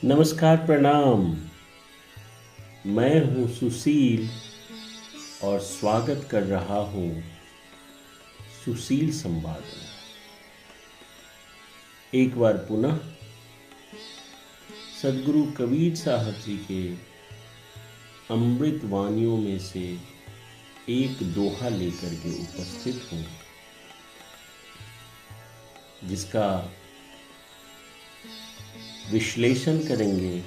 नमस्कार, प्रणाम। मैं हूं सुशील और स्वागत कर रहा हूं सुशील संवाद में। एक बार पुनः सदगुरु कबीर साहब जी के अमृत वाणियों में से एक दोहा लेकर के उपस्थित हूं, जिसका विश्लेषण करेंगे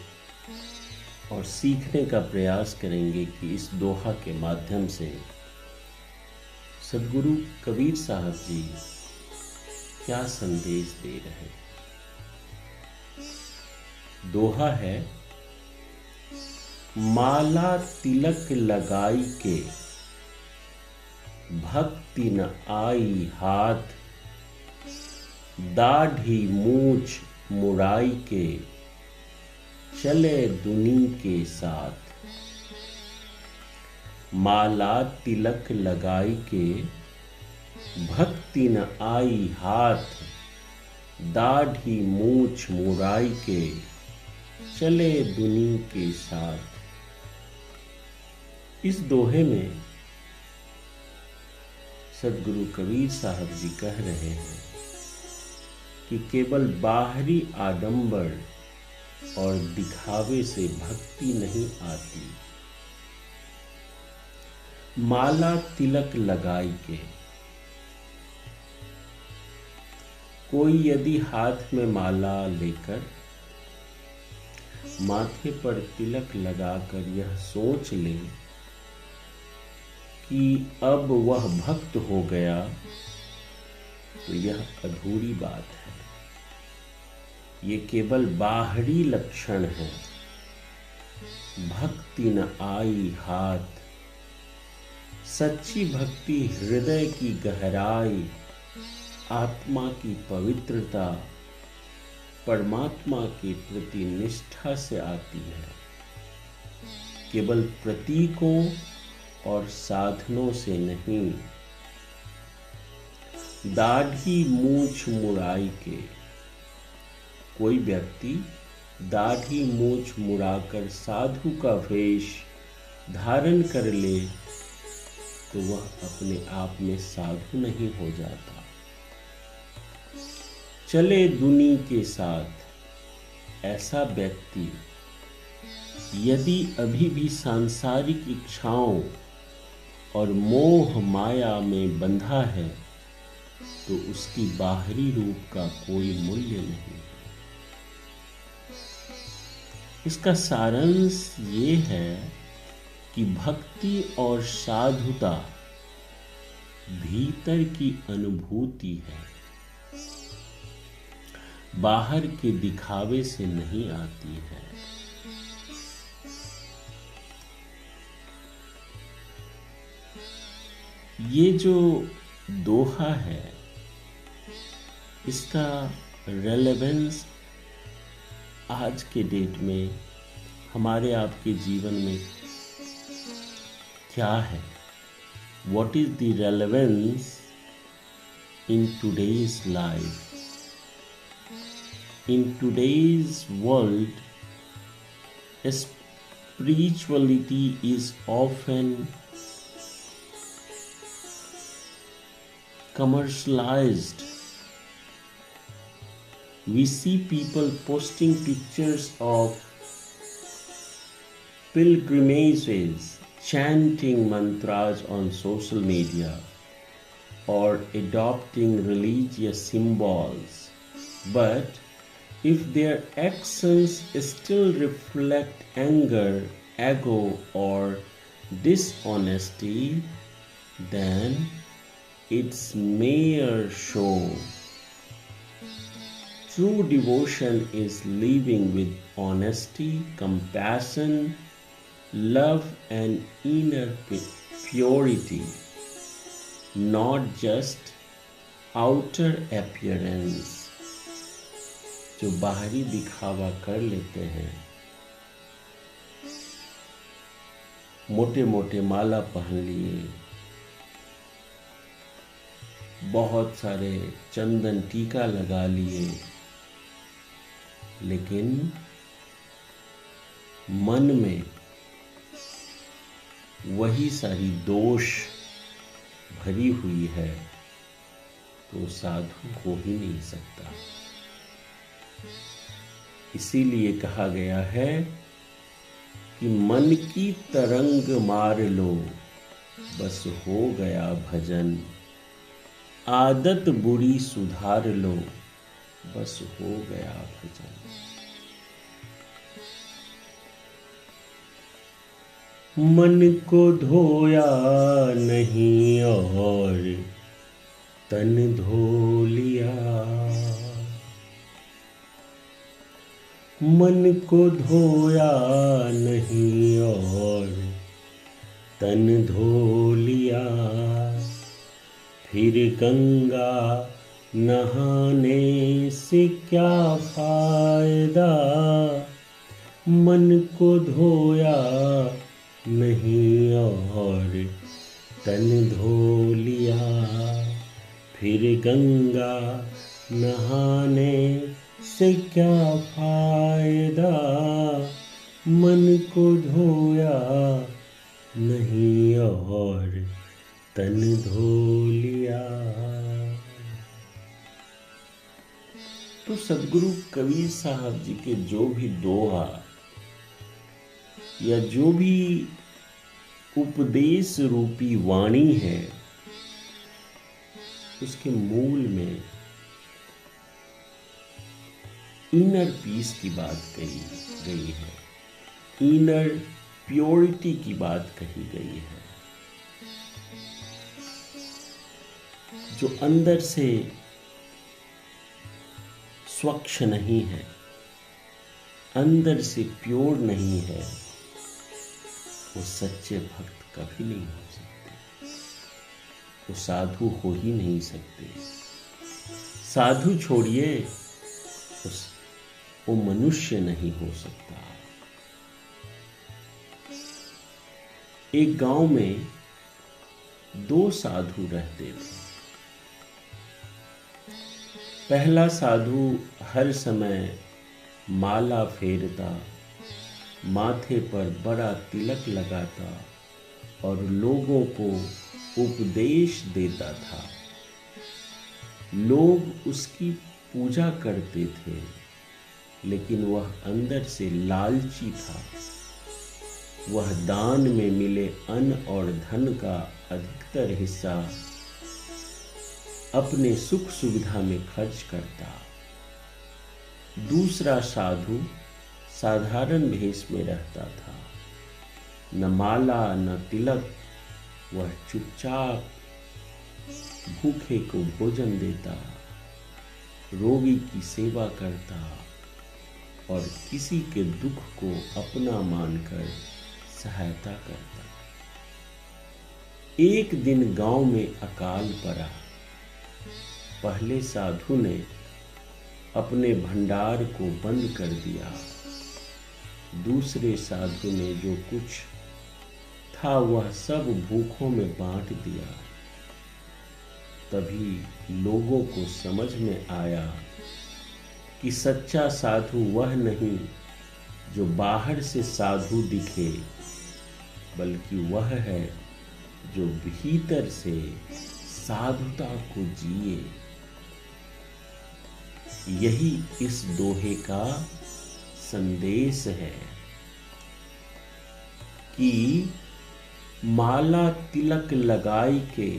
और सीखने का प्रयास करेंगे कि इस दोहा के माध्यम से सदगुरु कबीर साहब जी क्या संदेश दे रहे हैं। दोहा है, माला तिलक लगाई के भक्ति न आई हाथ, दाढ़ी मूछ मुराई के चले दुनी के साथ। माला तिलक लगाई के भक्ति न आई हाथ, दाढ़ी मूछ मुराई के चले दुनी के साथ। इस दोहे में सदगुरु कबीर साहब जी कह रहे हैं कि केवल बाहरी आडंबर और दिखावे से भक्ति नहीं आती। माला तिलक लगाई के, कोई यदि हाथ में माला लेकर माथे पर तिलक लगाकर यह सोच ले कि अब वह भक्त हो गया, तो यह अधूरी बात है। ये केवल बाहरी लक्षण है। भक्ति न आई हाथ, सच्ची भक्ति हृदय की गहराई, आत्मा की पवित्रता, परमात्मा के प्रति निष्ठा से आती है। केवल प्रतीकों और साधनों से नहीं। दाढ़ी मूछ मुराई के, कोई व्यक्ति दाढ़ी मूछ मुड़ाकर साधु का वेश धारण कर ले तो वह अपने आप में साधु नहीं हो जाता। चले दुनी के साथ, ऐसा व्यक्ति यदि अभी भी सांसारिक इच्छाओं और मोह माया में बंधा है तो उसकी बाहरी रूप का कोई मूल्य नहीं। इसका सारांश ये है कि भक्ति और साधुता भीतर की अनुभूति है, बाहर के दिखावे से नहीं आती है। ये जो दोहा है, इसका रेलेवेंस आज के डेट में हमारे आपके जीवन में क्या है? What is the relevance in today's life? In today's world, spirituality is often commercialized. We see people posting pictures of pilgrimages, chanting mantras on social media, or adopting religious symbols. But if their actions still reflect anger, ego, or dishonesty, then it's mere show. True devotion is living with honesty, compassion, love, and inner purity, not just outer appearance. जो बाहरी दिखावा कर लेते हैं, मोटे मोटे माला पहन लिए, बहुत सारे चंदन टीका लगा लिए, लेकिन मन में वही सारी दोष भरी हुई है तो साधु हो ही नहीं सकता। इसीलिए कहा गया है कि मन की तरंग मार लो, बस हो गया भजन। आदत बुरी सुधार लो, बस हो गया भजन। मन को धोया नहीं और तन धो लिया, मन को धोया नहीं और तन धो लिया, फिर गंगा नहाने से क्या फायदा। मन को धोया नहीं और तन धो लिया, फिर गंगा नहाने से क्या फायदा। मन को धोया नहीं और तन धो लिया। तो सद्गुरु कबीर साहब जी के जो भी दोहा या जो भी उपदेश रूपी वाणी है, उसके मूल में इनर पीस की बात कही गई है, इनर प्योरिटी की बात कही गई है। जो अंदर से स्वच्छ नहीं है, अंदर से प्योर नहीं है, वो सच्चे भक्त कभी नहीं हो सकते, वो साधु हो ही नहीं सकते। साधु छोड़िए, वो मनुष्य नहीं हो सकता। एक गांव में दो साधु रहते थे। पहला साधु हर समय माला फेरता, माथे पर बड़ा तिलक लगाता और लोगों को उपदेश देता था। लोग उसकी पूजा करते थे, लेकिन वह अंदर से लालची था। वह दान में मिले अन्न और धन का अधिकतर हिस्सा अपने सुख सुविधा में खर्च करता। दूसरा साधु साधारण भेष में रहता था, न माला न तिलक। वह चुपचाप भूखे को भोजन देता, रोगी की सेवा करता और किसी के दुख को अपना मानकर सहायता करता। एक दिन गांव में अकाल पड़ा। पहले साधु ने अपने भंडार को बंद कर दिया। दूसरे साधु ने जो कुछ था वह सब भूखों में बांट दिया। तभी लोगों को समझ में आया कि सच्चा साधु वह नहीं जो बाहर से साधु दिखे, बल्कि वह है जो भीतर से साधुता को जिए। यही इस दोहे का संदेश है कि माला तिलक लगाई के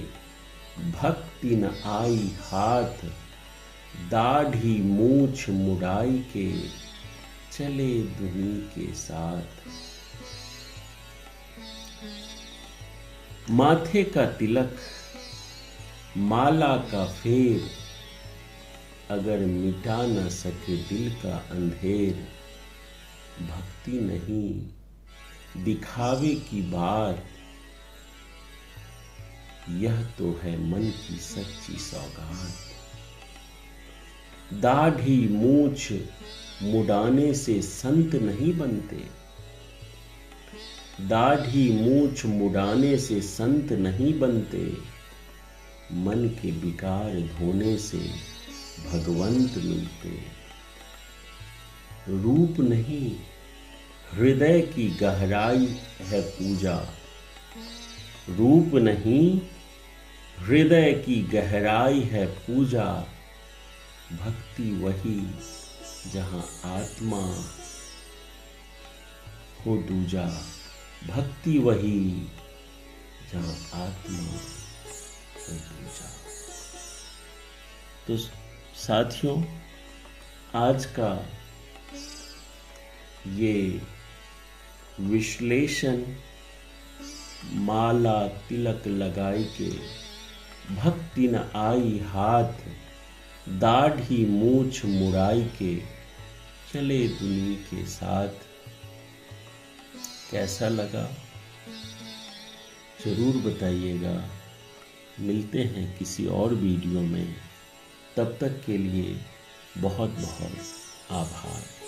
भक्ति न आई हाथ, दाढ़ी मूछ मुड़ाई के चले दुनी के साथ। माथे का तिलक, माला का फेर, अगर मिटा न सके दिल का अंधेर, भक्ति नहीं दिखावे की बात, यह तो है मन की सच्ची सौगात। दाढ़ी मूछ मुड़ाने से संत नहीं बनते, दाढ़ी मूछ मुड़ाने से संत नहीं बनते, मन के विकार धोने से भगवंत मिलते। रूप नहीं हृदय की गहराई है पूजा, रूप नहीं हृदय की गहराई है पूजा। भक्ति वही जहाँ आत्मा हो दूजा, भक्ति वही जहाँ आत्मा हो दूजा। तो साथियों, आज का ये विश्लेषण माला तिलक लगाई के, भक्ति न आई हाथ, दाढ़ी मूछ मुड़ाई के, चले दुनिया के साथ, कैसा लगा जरूर बताइएगा। मिलते हैं किसी और वीडियो में, तब तक के लिए बहुत बहुत आभार।